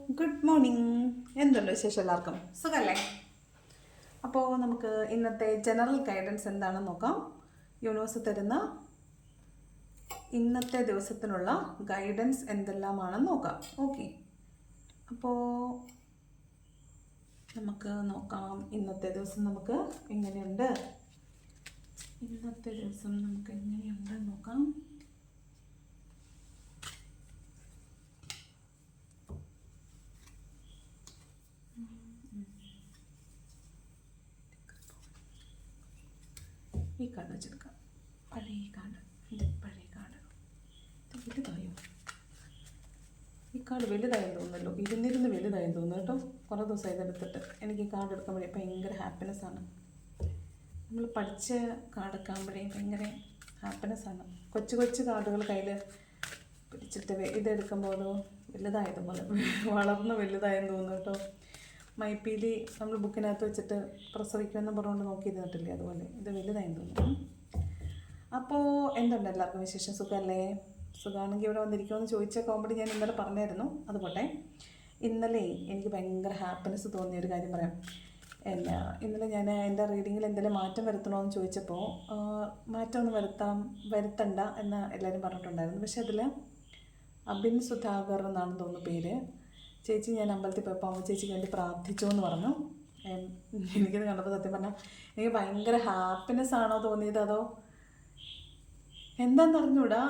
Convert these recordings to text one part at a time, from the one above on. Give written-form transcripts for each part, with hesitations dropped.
Good morning. എന്തുണ്ട് വിശേഷം? എല്ലാവർക്കും സുഖമല്ലേ? അപ്പോൾ നമുക്ക് ഇന്നത്തെ ജനറൽ ഗൈഡൻസ് എന്താണെന്ന് നോക്കാം. യൂണിവേഴ്സ് തരുന്ന ഇന്നത്തെ ദിവസത്തിനുള്ള ഗൈഡൻസ് എന്തെല്ലാമാണെന്ന് നോക്കാം. ഓക്കെ, അപ്പോൾ നമുക്ക് നോക്കാം ഇന്നത്തെ ദിവസം നമുക്ക് എങ്ങനെയുണ്ട്. നോക്കാം. ഈ കാർഡ് വെച്ചെടുക്കാം. പഴയ കാർഡ്, എൻ്റെ പഴയ കാർഡ്. ഇത് വലുതായോ? ഈ കാർഡ് വലുതായെന്ന് തോന്നുന്നല്ലോ. ഇരുന്നിരുന്ന് വലുതായെന്ന് തോന്നുന്നു കേട്ടോ. കുറേ ദിവസമായി ഇതെടുത്തിട്ട്. എനിക്ക് ഈ കാർഡ് എടുക്കുമ്പോഴേ ഭയങ്കര ഹാപ്പിനെസ്സാണ്. നമ്മൾ പഠിച്ച കാർഡൊക്കെ ആകുമ്പോഴേ ഭയങ്കര ഹാപ്പിനെസ്സാണ്. കൊച്ചു കൊച്ചു കാർഡുകൾ കയ്യിൽ പിടിച്ചിട്ട് ഇതെടുക്കുമ്പോൾ വലുതായതുപോലെ വളർന്ന് വലുതായെന്ന് തോന്നുന്നു കേട്ടോ. മൈപ്പീലി നമ്മൾ ബുക്കിനകത്ത് വെച്ചിട്ട് പ്രസവിക്കുമെന്ന് പറഞ്ഞുകൊണ്ട് നോക്കിയിരുന്നിട്ടില്ലേ, അതുപോലെ ഇത് വലുതായെന്ന് തോന്നുന്നു. അപ്പോൾ എന്തുണ്ട് എല്ലാവർക്കും വിശേഷം? സുഖമല്ലേ? സുഖമാണെങ്കിൽ ഇവിടെ വന്നിരിക്കുമെന്ന് ചോദിച്ച കോമഡി ഞാൻ ഇന്നലെ പറഞ്ഞായിരുന്നു. അതുപോട്ടെ, ഇന്നലെ എനിക്ക് ഭയങ്കര ഹാപ്പിനെസ് തോന്നിയൊരു കാര്യം പറയാം. ഇന്നലെ ഞാൻ എൻ്റെ റീഡിങ്ങിൽ എന്തെങ്കിലും മാറ്റം വരുത്തണമെന്ന് ചോദിച്ചപ്പോൾ മാറ്റമൊന്നും വരുത്തണ്ട എന്ന് എല്ലാവരും പറഞ്ഞിട്ടുണ്ടായിരുന്നു. പക്ഷേ അതിൽ അബിൻ സുധാകർ എന്നാണ് തോന്നുന്നു പേര്. ചേച്ചി, ഞാൻ അമ്പലത്തിൽ പോയപ്പോൾ അമ്മ ചേച്ചിക്ക് വേണ്ടി പ്രാർത്ഥിച്ചു എന്ന് പറഞ്ഞു. എനിക്കത് കണ്ടപ്പോൾ സത്യം പറഞ്ഞാൽ എനിക്ക് ഭയങ്കര ഹാപ്പിനെസ് ആണോ തോന്നിയത്, അതോ എന്താണെന്ന് അറിഞ്ഞൂടാ.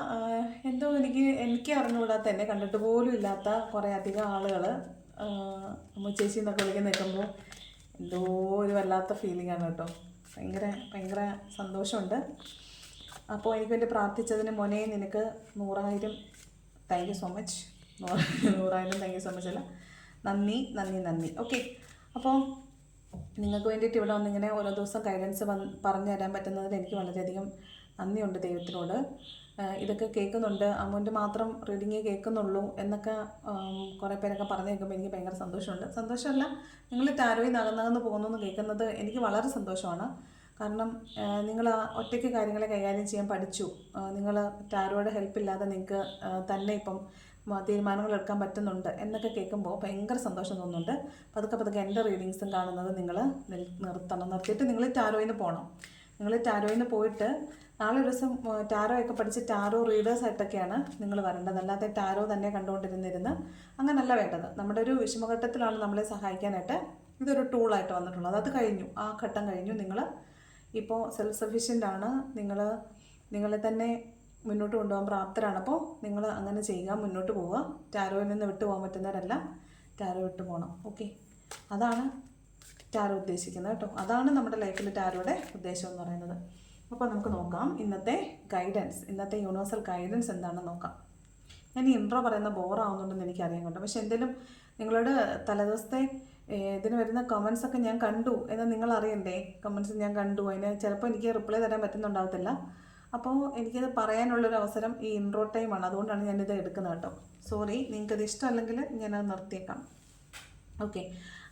എന്തോ എനിക്ക് അറിഞ്ഞുകൂടാത്ത, എന്നെ കണ്ടിട്ട് പോലും ഇല്ലാത്ത കുറേ അധികം ആളുകൾ അമ്മ ചേച്ചി എന്നൊക്കെ വിളിക്കാൻ നിൽക്കുമ്പോൾ എന്തോ ഒരു വല്ലാത്ത ഫീലിംഗ് ആണ് കേട്ടോ. ഭയങ്കര സന്തോഷമുണ്ട്. അപ്പോൾ എനിക്ക് വേണ്ടി പ്രാർത്ഥിച്ചതിന് മോനെ നിനക്ക് 100,000 thank you so much. 100,000 thank you so much അല്ല, നന്ദി. ഓക്കെ, അപ്പോൾ നിങ്ങൾക്ക് വേണ്ടിയിട്ട് ഇവിടെ വന്നിങ്ങനെ ഓരോ ദിവസം ഗൈഡൻസ് പറഞ്ഞു തരാൻ പറ്റുന്നതിൽ എനിക്ക് വളരെയധികം നന്ദിയുണ്ട് ദൈവത്തിനോട്. ഇതൊക്കെ കേൾക്കുന്നുണ്ട്, അമ്മൂൻ്റെ മാത്രം റീഡിങ്ങേ കേൾക്കുന്നുള്ളൂ എന്നൊക്കെ കുറേ പേരൊക്കെ പറഞ്ഞു കേൾക്കുമ്പോൾ എനിക്ക് ഭയങ്കര സന്തോഷമുണ്ട്. സന്തോഷമല്ല, നിങ്ങൾ ടാരോയിൽ നകന്നകന്ന് പോകുന്നു എന്ന് കേൾക്കുന്നത് എനിക്ക് വളരെ സന്തോഷമാണ്. കാരണം നിങ്ങൾ ഒറ്റയ്ക്ക് കാര്യങ്ങളെ കൈകാര്യം ചെയ്യാൻ പഠിച്ചു. നിങ്ങൾ ടാരോയുടെ ഹെൽപ്പില്ലാതെ നിങ്ങൾക്ക് തന്നെ ഇപ്പം തീരുമാനങ്ങൾ എടുക്കാൻ പറ്റുന്നുണ്ട് എന്നൊക്കെ കേൾക്കുമ്പോൾ ഭയങ്കര സന്തോഷം തോന്നുന്നുണ്ട്. പതുക്കെ എൻ്റെ റീഡിങ്സും കാണുന്നത് നിങ്ങൾ നിർത്തിയിട്ട് നിങ്ങൾ ടാരോയിൽ നിന്ന് പോകണം. നിങ്ങൾ ടാരോയിൽ നിന്ന് പോയിട്ട് നാളെ ഒരു ദിവസം ടാരോ ഒക്കെ പഠിച്ച് ടാരോ റീഡേഴ്സായിട്ടൊക്കെയാണ് നിങ്ങൾ വരേണ്ടത്. അല്ലാതെ ടാരോ തന്നെ കണ്ടുകൊണ്ടിരുന്നിരുന്ന് അങ്ങനല്ല വേണ്ടത്. നമ്മുടെ ഒരു വിഷമഘട്ടത്തിലാണ് നമ്മളെ സഹായിക്കാനായിട്ട് ഇതൊരു ടൂളായിട്ട് വന്നിട്ടുള്ളത്. അത് കഴിഞ്ഞു, ആ ഘട്ടം കഴിഞ്ഞു. നിങ്ങൾ ഇപ്പോൾ സെൽഫ് സഫീഷ്യൻ്റ് ആണ്. നിങ്ങളെ തന്നെ മുന്നോട്ട് കൊണ്ടുപോകാൻ പ്രാപ്തരാണ്. അപ്പോൾ നിങ്ങൾ അങ്ങനെ ചെയ്യുക, മുന്നോട്ട് പോവുക. ടാരോയിൽ നിന്ന് വിട്ടു പോകാൻ പറ്റുന്നവരെല്ലാം ടാരോ വിട്ടു പോകണം. ഓക്കെ, അതാണ് ടാരോ ഉദ്ദേശിക്കുന്നത് കേട്ടോ. അതാണ് നമ്മുടെ ലൈഫിൽ ടാരോയുടെ ഉദ്ദേശം എന്ന് പറയുന്നത്. അപ്പോൾ നമുക്ക് നോക്കാം ഇന്നത്തെ ഗൈഡൻസ്, ഇന്നത്തെ യൂണിവേഴ്സൽ ഗൈഡൻസ് എന്താണെന്ന് നോക്കാം. ഞാൻ ഈ ഇൻട്രോ പറയുന്ന ബോറാവുന്നുണ്ടെന്ന് എനിക്കറിയാം കേട്ടോ. പക്ഷെ എന്തെങ്കിലും നിങ്ങളോട് തലേദിവസത്തെ ഇതിന് വരുന്ന കമൻസൊക്കെ ഞാൻ കണ്ടു എന്ന് നിങ്ങൾ അറിയണ്ടേ. കമൻസ് ഞാൻ കണ്ടു, അതിന് ചിലപ്പോൾ എനിക്ക് റിപ്ലൈ തരാൻ പറ്റുന്നുണ്ടാകത്തില്ല. അപ്പോൾ എനിക്കത് പറയാനുള്ളൊരു അവസരം ഈ ഇൻട്രോ ടൈമാണ്. അതുകൊണ്ടാണ് ഞാനിത് എടുക്കുന്നത് കേട്ടോ. സോറി, നിങ്ങൾക്കത് ഇഷ്ടമല്ലെങ്കിൽ ഞാനത് നിർത്തിയേക്കാം. ഓക്കെ,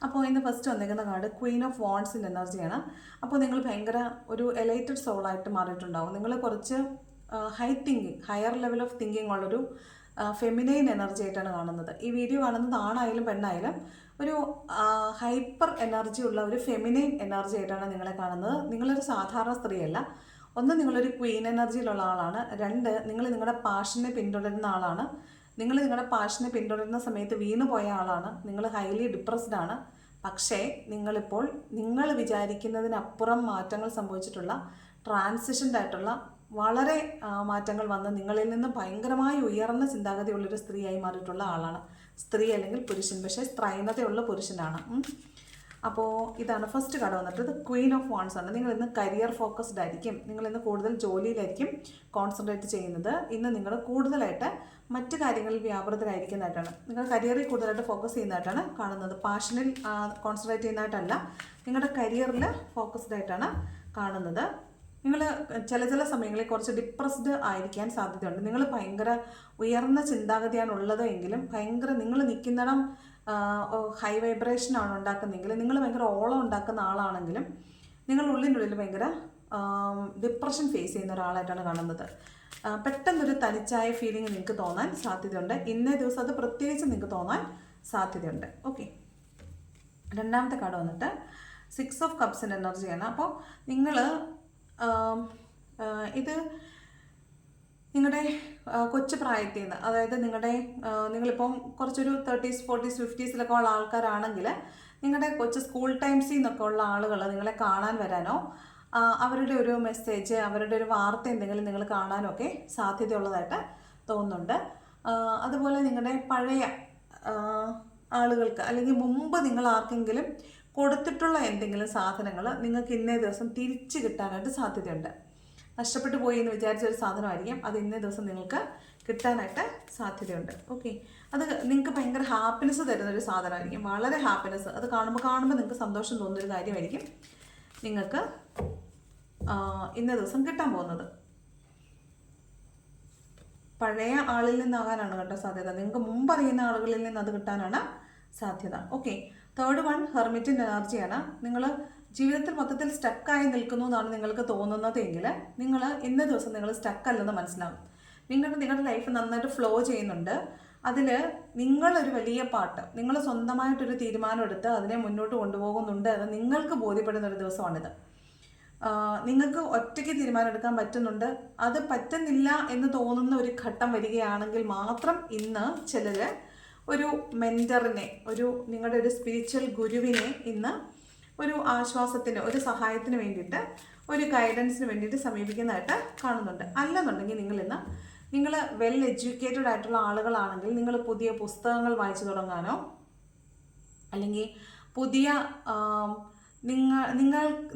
അപ്പോൾ ഇന്ന് ഫസ്റ്റ് വന്നിരിക്കുന്ന കാർഡ് ക്വീൻ ഓഫ് വാണ്ട്സിൻ്റെ എനർജിയാണ്. അപ്പോൾ നിങ്ങൾ ഭയങ്കര ഒരു എലൈറ്റഡ് സോളായിട്ട് മാറിയിട്ടുണ്ടാവും. നിങ്ങൾ കുറച്ച് ഹയർ ലെവൽ ഓഫ് തിങ്കിങ് ഉള്ളൊരു ഫെമിനൈൻ എനർജി ആയിട്ടാണ് കാണുന്നത്. ഈ വീഡിയോ കാണുന്നത് ആണായാലും പെണ്ണായാലും ഒരു ഹൈപ്പർ എനർജി ഉള്ള ഒരു ഫെമിനൈൻ എനർജി ആയിട്ടാണ് നിങ്ങളെ കാണുന്നത്. നിങ്ങളൊരു സാധാരണ സ്ത്രീയല്ല. ഒന്ന്, നിങ്ങളൊരു ക്വീൻ എനർജിയിലുള്ള ആളാണ്. രണ്ട്, നിങ്ങൾ നിങ്ങളുടെ പാഷനെ പിന്തുടരുന്ന ആളാണ്. നിങ്ങൾ നിങ്ങളുടെ പാഷനെ പിന്തുടരുന്ന സമയത്ത് വീണു പോയ ആളാണ്. നിങ്ങൾ ഹൈലി ഡിപ്രസ്ഡ് ആണ്. പക്ഷേ നിങ്ങളിപ്പോൾ നിങ്ങൾ വിചാരിക്കുന്നതിനപ്പുറം മാറ്റങ്ങൾ സംഭവിച്ചിട്ടുള്ള ട്രാൻസിഷൻഡ് ആയിട്ടുള്ള വളരെ മാറ്റങ്ങൾ വന്ന് നിങ്ങളിൽ നിന്ന് ഭയങ്കരമായി ഉയർന്ന ചിന്താഗതിയുള്ളൊരു സ്ത്രീയായി മാറിയിട്ടുള്ള ആളാണ്. സ്ത്രീ അല്ലെങ്കിൽ പുരുഷൻ, പക്ഷേ സ്ത്രൈണതയുള്ള പുരുഷനാണ്. അപ്പോൾ ഇതാണ് ഫസ്റ്റ് കാർഡ് വന്നിട്ട്. ഇത് ക്വീൻ ഓഫ് വാണ്ട്സ് ആണ്. നിങ്ങൾ ഇന്ന് കരിയർ ഫോക്കസ്ഡ് ആയിരിക്കും. നിങ്ങൾ ഇന്ന് കൂടുതൽ ജോലിയിലായിരിക്കും കോൺസെൻട്രേറ്റ് ചെയ്യുന്നത്. ഇന്ന് നിങ്ങൾ കൂടുതലായിട്ട് മറ്റു കാര്യങ്ങളിൽ വ്യാപൃതരായിരിക്കുന്നതായിട്ടാണ്. നിങ്ങൾ കരിയറിൽ കൂടുതലായിട്ട് ഫോക്കസ് ചെയ്യുന്നതായിട്ടാണ് കാണുന്നത്. പാഷനിൽ കോൺസെൻട്രേറ്റ് ചെയ്യുന്നതായിട്ടല്ല, നിങ്ങളുടെ കരിയറിൽ ഫോക്കസ്ഡ് ആയിട്ടാണ് കാണുന്നത്. നിങ്ങൾ ചില സമയങ്ങളിൽ കുറച്ച് ഡിപ്രസ്ഡ് ആയിരിക്കാൻ സാധ്യതയുണ്ട്. നിങ്ങൾ ഭയങ്കര ഉയർന്ന ചിന്താഗതിയാണ് ഉള്ളത് എങ്കിലും നിങ്ങൾ നിൽക്കുന്നിടം ഹൈ വൈബ്രേഷനാണ് ഉണ്ടാക്കുന്നതെങ്കിൽ, നിങ്ങൾ ഭയങ്കര ഓളം ഉണ്ടാക്കുന്ന ആളാണെങ്കിലും നിങ്ങൾ ഉള്ളിനുള്ളിൽ ഭയങ്കര ഡിപ്രഷൻ ഫേസ് ചെയ്യുന്ന ഒരാളായിട്ടാണ് കാണുന്നത്. പെട്ടെന്നൊരു തനിച്ചായ ഫീലിംഗ് നിങ്ങൾക്ക് തോന്നാൻ സാധ്യതയുണ്ട്. ഇന്നേ ദിവസം അത് പ്രത്യേകിച്ച് നിങ്ങൾക്ക് തോന്നാൻ സാധ്യതയുണ്ട്. ഓക്കെ, രണ്ടാമത്തെ കാർഡ് വന്നിട്ട് 6 ഓഫ് കപ്സിൻ്റെ എനർജിയാണ്. അപ്പോൾ നിങ്ങൾ ഇത് നിങ്ങളുടെ കൊച്ചു പ്രായത്തിൽ നിന്ന്, അതായത് നിങ്ങളിപ്പം കുറച്ചൊരു 30s 40s 50s ഉള്ള ആൾക്കാരാണെങ്കിൽ നിങ്ങളുടെ കൊച്ചു സ്കൂൾ ടൈംസിൽ നിന്നൊക്കെ ഉള്ള ആളുകൾ നിങ്ങളെ കാണാൻ വരാനോ അവരുടെ ഒരു മെസ്സേജ്, അവരുടെ ഒരു വാർത്ത എന്തെങ്കിലും നിങ്ങൾ കാണാനോ ഒക്കെ സാധ്യതയുള്ളതായിട്ട് തോന്നുന്നുണ്ട്. അതുപോലെ നിങ്ങളുടെ പഴയ ആളുകൾക്ക് അല്ലെങ്കിൽ മുമ്പ് നിങ്ങൾ ആർക്കെങ്കിലും കൊടുത്തിട്ടുള്ള എന്തെങ്കിലും സാധനങ്ങൾ നിങ്ങൾക്ക് ഇന്നേ ദിവസം തിരിച്ചു കിട്ടാനായിട്ട് സാധ്യതയുണ്ട്. നഷ്ടപ്പെട്ടു പോയി എന്ന് വിചാരിച്ച ഒരു സാധനമായിരിക്കും, അത് ഇന്നേ ദിവസം നിങ്ങൾക്ക് കിട്ടാനായിട്ട് സാധ്യതയുണ്ട്. ഓക്കെ, അത് നിങ്ങൾക്ക് ഭയങ്കര ഹാപ്പിനെസ് തരുന്നൊരു സാധനമായിരിക്കും, വളരെ ഹാപ്പിനെസ്. അത് കാണുമ്പോൾ നിങ്ങൾക്ക് സന്തോഷം തോന്നുന്നൊരു കാര്യമായിരിക്കും നിങ്ങൾക്ക് ഇന്നേ ദിവസം കിട്ടാൻ പോകുന്നത്. പഴയ ആളിൽ നിന്നാകാനാണ് കേട്ടോ സാധ്യത, നിങ്ങൾക്ക് മുമ്പ് അറിയുന്ന ആളുകളിൽ നിന്ന് അത് കിട്ടാനാണ് സാധ്യത. ഓക്കെ, തേർഡ് വൺ ഹെർമിറ്റിൻ്റെ എനർജിയാണ്. നിങ്ങൾ ജീവിതത്തിൽ മൊത്തത്തിൽ സ്റ്റക്കായി നിൽക്കുന്നു എന്നാണ് നിങ്ങൾക്ക് തോന്നുന്നതെങ്കിൽ നിങ്ങൾ ഇന്ന ദിവസം നിങ്ങൾ സ്റ്റക്കല്ലെന്ന് മനസ്സിലാവും. നിങ്ങളുടെ ലൈഫ് നന്നായിട്ട് ഫ്ലോ ചെയ്യുന്നുണ്ട്. അതിൽ നിങ്ങളൊരു വലിയ പാർട്ട്, നിങ്ങൾ സ്വന്തമായിട്ടൊരു തീരുമാനം എടുത്ത് അതിനെ മുന്നോട്ട് കൊണ്ടുപോകുന്നുണ്ട് എന്ന് നിങ്ങൾക്ക് ബോധ്യപ്പെടുന്ന ഒരു ദിവസമാണിത്. നിങ്ങൾക്ക് ഒറ്റയ്ക്ക് തീരുമാനം എടുക്കാൻ പറ്റുന്നുണ്ട്. അത് പറ്റുന്നില്ല എന്ന് തോന്നുന്ന ഒരു ഘട്ടം വരികയാണെങ്കിൽ മാത്രം ഇന്ന് ചിലർ ഒരു മെൻറ്ററിനെ, നിങ്ങളുടെ ഒരു സ്പിരിച്വൽ ഗുരുവിനെ ഇന്ന് ഒരു ആശ്വാസത്തിന്, ഒരു സഹായത്തിന് വേണ്ടിയിട്ട്, ഒരു ഗൈഡൻസിന് വേണ്ടിയിട്ട് സമീപിക്കുന്നതായിട്ട് കാണുന്നുണ്ട്. അല്ലെന്നുണ്ടെങ്കിൽ നിങ്ങൾ വെൽ എഡ്യൂക്കേറ്റഡ് ആയിട്ടുള്ള ആളുകളാണെങ്കിൽ നിങ്ങൾ പുതിയ പുസ്തകങ്ങൾ വായിച്ചു തുടങ്ങാനോ അല്ലെങ്കിൽ പുതിയ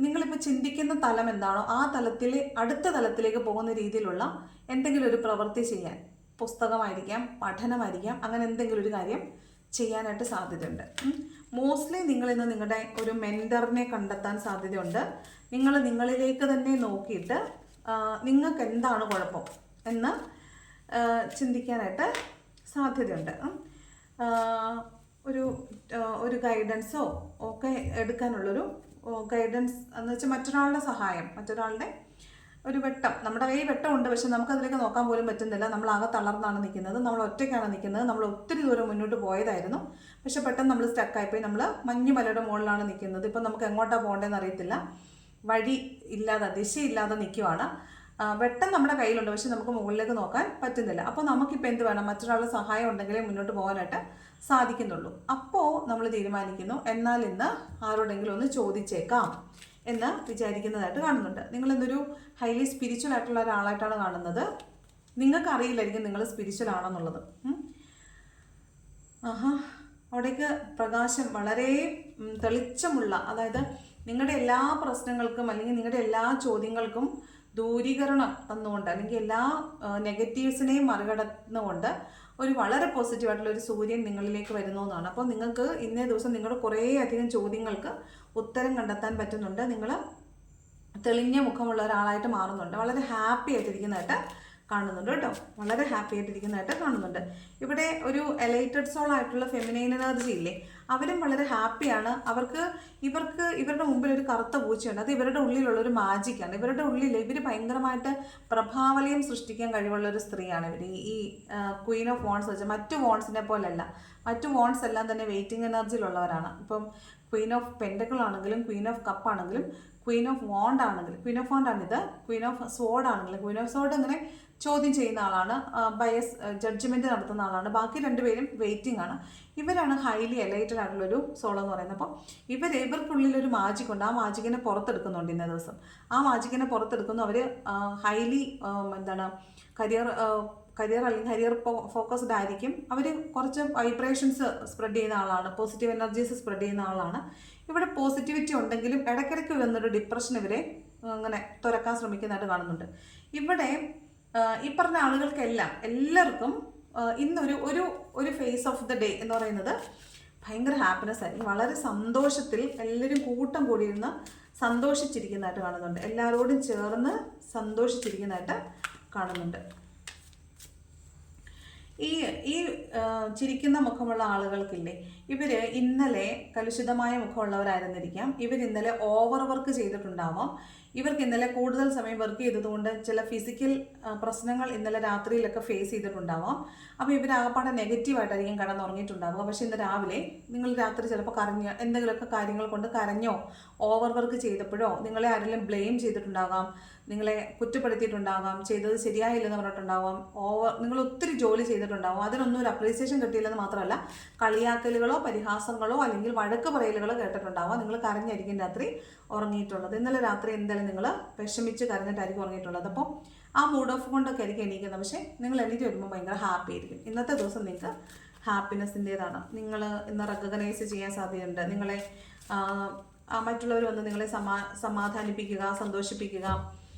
നിങ്ങളിപ്പോൾ ചിന്തിക്കുന്ന തലം എന്താണോ ആ തലത്തിൽ അടുത്ത തലത്തിലേക്ക് പോകുന്ന രീതിയിലുള്ള എന്തെങ്കിലും ഒരു പ്രവൃത്തി ചെയ്യാൻ, പുസ്തകമായിരിക്കാം, പഠനമായിരിക്കാം, അങ്ങനെ എന്തെങ്കിലും ഒരു കാര്യം ചെയ്യാനായിട്ട് സാധ്യതയുണ്ട്. മോസ്റ്റ്ലി നിങ്ങളിന്ന് നിങ്ങളുടെ ഒരു മെൻറ്ററിനെ കണ്ടെത്താൻ സാധ്യതയുണ്ട്. നിങ്ങളിലേക്ക് തന്നെ നോക്കിയിട്ട് നിങ്ങൾക്ക് എന്താണ് കുഴപ്പം എന്ന് ചിന്തിക്കാനായിട്ട് സാധ്യതയുണ്ട്. ഒരു ഗൈഡൻസോ ഒക്കെ എടുക്കാനുള്ളൊരു ഗൈഡൻസ് എന്ന് വെച്ചാൽ മറ്റൊരാളുടെ സഹായം, മറ്റൊരാളുടെ ഒരു വെട്ടം. നമ്മുടെ കയ്യിൽ വെട്ടമുണ്ട്, പക്ഷെ നമുക്കതിലേക്ക് നോക്കാൻ പോലും പറ്റുന്നില്ല. നമ്മളാകെ തളർന്നാണ് നിൽക്കുന്നത്, നമ്മൾ ഒറ്റയ്ക്കാണ് നിൽക്കുന്നത്. നമ്മൾ ഒത്തിരി ദൂരം മുന്നോട്ട് പോയതായിരുന്നു, പക്ഷെ പെട്ടെന്ന് നമ്മൾ സ്റ്റക്കായിപ്പോയി. നമ്മൾ മഞ്ഞുമലയുടെ മുകളിലാണ് നിൽക്കുന്നത്. ഇപ്പം നമുക്ക് എങ്ങോട്ടാണ് പോകേണ്ടതെന്ന് അറിയത്തില്ല, വഴി ഇല്ലാതെ, ദിശയില്ലാതെ നിൽക്കുവാണ്. വെട്ടം നമ്മുടെ കയ്യിലുണ്ട്, പക്ഷെ നമുക്ക് മുകളിലേക്ക് നോക്കാൻ പറ്റുന്നില്ല. അപ്പോൾ നമുക്കിപ്പോൾ എന്ത് വേണം? മറ്റൊരാളുടെ സഹായം ഉണ്ടെങ്കിലേ മുന്നോട്ട് പോകാനായിട്ട് സാധിക്കുന്നുള്ളൂ. അപ്പോൾ നമ്മൾ തീരുമാനിക്കുന്നു, എന്നാൽ ഇന്ന് ആരോടെങ്കിലും ഒന്ന് ചോദിച്ചേക്കാം എന്ന് വിചാരിക്കുന്നതായിട്ട് കാണുന്നുണ്ട്. നിങ്ങളിന്നൊരു ഹൈലി സ്പിരിച്വൽ ആയിട്ടുള്ള ഒരാളായിട്ടാണ് കാണുന്നത്. നിങ്ങൾക്ക് അറിയില്ലായിരിക്കും നിങ്ങൾ സ്പിരിച്വൽ ആണെന്നുള്ളത്. അവിടേക്ക് പ്രകാശം വളരെ തെളിച്ചമുള്ള, അതായത് നിങ്ങളുടെ എല്ലാ പ്രശ്നങ്ങൾക്കും അല്ലെങ്കിൽ നിങ്ങളുടെ എല്ലാ ചോദ്യങ്ങൾക്കും ദൂരീകരണം തന്നുകൊണ്ട്, അല്ലെങ്കിൽ എല്ലാ നെഗറ്റീവ്സിനെയും മറികടന്നുകൊണ്ട് ഒരു വളരെ പോസിറ്റീവായിട്ടുള്ള ഒരു സൂര്യൻ നിങ്ങളിലേക്ക് വരുന്നു എന്നാണ്. അപ്പോൾ നിങ്ങൾക്ക് ഇന്നേ ദിവസം നിങ്ങളുടെ കുറേ അധികം ചോദ്യങ്ങൾക്ക് ഉത്തരം കണ്ടെത്താൻ പറ്റുന്നുണ്ട്. നിങ്ങൾ തെളിഞ്ഞ മുഖമുള്ള ഒരാളായിട്ട് മാറുന്നുണ്ട്. വളരെ ഹാപ്പി ആയിട്ടിരിക്കുന്നതായിട്ട് കാണുന്നുണ്ട് കേട്ടോ, വളരെ ഹാപ്പി ആയിട്ടിരിക്കുന്നതായിട്ട് കാണുന്നുണ്ട്. ഇവിടെ ഒരു എലൈറ്റഡ് സോൾ ആയിട്ടുള്ള ഫെമിനൈൻ എനർജി ഇല്ലേ, അവരും വളരെ ഹാപ്പിയാണ്. ഇവരുടെ മുമ്പിൽ ഒരു കറുത്ത പൂച്ചയുണ്ട്, അത് ഇവരുടെ ഉള്ളിലുള്ളൊരു മാജിക്കാണ്. ഇവർ ഭയങ്കരമായിട്ട് പ്രഭാവലയം സൃഷ്ടിക്കാൻ കഴിവുള്ള ഒരു സ്ത്രീയാണ് ഇവർ. ഈ ക്വീൻ ഓഫ് വോൺസ് വെച്ചാൽ മറ്റു വോൺസിനെ പോലെയല്ല. മറ്റു വോൺസ് എല്ലാം തന്നെ വെയിറ്റിംഗ് എനർജിയിലുള്ളവരാണ്. ഇപ്പം ക്വീൻ ഓഫ് പെൻഡക്കിൾ ആണെങ്കിലും, ക്വീൻ ഓഫ് കപ്പ് ആണെങ്കിലും, ക്വീൻ ഓഫ് വോണ്ട് ആണെങ്കിലും, ക്വീൻ ഓഫ് വോണ്ട് ആണിത്, ക്വീൻ ഓഫ് സോഡ് ആണെങ്കിലും, ക്വീൻ ഓഫ് സോഡ് ഇങ്ങനെ ചോദ്യം ചെയ്യുന്ന ആളാണ്, ബയസ് ജഡ്ജ്മെൻറ്റ് നടത്തുന്ന ആളാണ്. ബാക്കി രണ്ടുപേരും വെയിറ്റിംഗ് ആണ്. ഇവരാണ് ഹൈലി എലൈറ്റഡ് ആയിട്ടുള്ളൊരു സോൾ എന്ന് പറയുന്നത്. അപ്പം ഇവർക്കുള്ളിലൊരു മാജിക് ഉണ്ട്. ആ മാജിക്കിനെ പുറത്തെടുക്കുന്നുണ്ട് ഇന്നേ ദിവസം. ആ മാജിക്കിനെ പുറത്തെടുക്കുന്നു. അവർ ഹൈലി കരിയർ അല്ലെങ്കിൽ കരിയർ ഫോക്കസ്ഡ് ആയിരിക്കും. അവർ കുറച്ച് വൈബ്രേഷൻസ് സ്പ്രെഡ് ചെയ്യുന്ന ആളാണ്, പോസിറ്റീവ് എനർജീസ് സ്പ്രെഡ് ചെയ്യുന്ന ആളാണ്. ഇവിടെ പോസിറ്റിവിറ്റി ഉണ്ടെങ്കിലും ഇടയ്ക്കിടയ്ക്ക് വരുന്നൊരു ഡിപ്രഷൻ ഇവരെ അങ്ങനെ തുറക്കാൻ ശ്രമിക്കുന്നതായിട്ട് കാണുന്നുണ്ട്. ഇവിടെ ഈ പറഞ്ഞ ആളുകൾക്കെല്ലാം എല്ലാവർക്കും ഇന്നൊരു ഒരു ഫേസ് ഓഫ് ദ ഡേ എന്ന് പറയുന്നത് ഭയങ്കര ഹാപ്പിനെസ് ആയിരിക്കും. വളരെ സന്തോഷത്തിൽ എല്ലാവരും കൂട്ടം കൂടിയിരുന്ന് സന്തോഷിച്ചിരിക്കുന്നതായിട്ട് കാണുന്നുണ്ട്. എല്ലാവരോടും ചേർന്ന് സന്തോഷിച്ചിരിക്കുന്നതായിട്ട് കാണുന്നുണ്ട്. ഈ ചിരിക്കുന്ന മുഖമുള്ള ആളുകൾക്കില്ലേ, ഇവർ ഇന്നലെ കലുഷിതമായ മുഖമുള്ളവരായിരുന്നിരിക്കാം. ഇവർ ഇന്നലെ ഓവർ വർക്ക് ചെയ്തിട്ടുണ്ടാവാം. ഇവർക്ക് ഇന്നലെ കൂടുതൽ സമയം വർക്ക് ചെയ്തതുകൊണ്ട് ചില ഫിസിക്കൽ പ്രശ്നങ്ങൾ ഇന്നലെ രാത്രിയിലൊക്കെ ഫേസ് ചെയ്തിട്ടുണ്ടാവാം. അപ്പോൾ ഇവർ ആകപ്പാടെ നെഗറ്റീവായിട്ടായിരിക്കും കിടന്നുറങ്ങിയിട്ടുണ്ടാവുക. പക്ഷേ ഇന്ന് രാവിലെ നിങ്ങൾ രാത്രി ചിലപ്പോൾ കരഞ്ഞ് എന്തെങ്കിലുമൊക്കെ കാര്യങ്ങൾ കൊണ്ട് കരഞ്ഞോ ഓവർ വർക്ക് ചെയ്തപ്പോഴോ നിങ്ങളെ ആരെങ്കിലും ബ്ലെയിം ചെയ്തിട്ടുണ്ടാകാം, നിങ്ങളെ കുറ്റപ്പെടുത്തിയിട്ടുണ്ടാകാം, ചെയ്തത് ശരിയായില്ലെന്ന് പറഞ്ഞിട്ടുണ്ടാവാം, നിങ്ങൾ ഒത്തിരി ജോലി ചെയ്തിട്ടുണ്ടാവും. അതിനൊന്നും ഒരു അപ്രീസിയേഷൻ കിട്ടിയില്ലെന്ന് മാത്രമല്ല കളിയാക്കലുകളോ പരിഹാസങ്ങളോ അല്ലെങ്കിൽ വഴക്ക് പറയലുകളോ കേട്ടിട്ടുണ്ടാവാം. നിങ്ങൾ കരഞ്ഞായിരിക്കും രാത്രി ഉറങ്ങിയിട്ടുള്ളത്. ഇന്നലെ രാത്രി എന്തായാലും നിങ്ങൾ വിഷമിച്ച് കരഞ്ഞിട്ടായിരിക്കും ഉറങ്ങിയിട്ടുള്ളത്. അപ്പോൾ ആ മൂഡ് ഓഫ് കൊണ്ടൊക്കെ ആയിരിക്കും എണീക്കുന്നത്. പക്ഷേ നിങ്ങൾ എണീറ്റ് വരുമ്പോൾ ഭയങ്കര ഹാപ്പി ആയിരിക്കും. ഇന്നത്തെ ദിവസം നിങ്ങൾക്ക് ഹാപ്പിനെസ്സിൻ്റേതാണ്. നിങ്ങൾ ഇന്ന് റെക്കഗ്നൈസ് ചെയ്യാൻ സാധ്യതയുണ്ട്. നിങ്ങളെ മറ്റുള്ളവർ വന്ന് നിങ്ങളെ സമാധാനിപ്പിക്കുക, സന്തോഷിപ്പിക്കുക,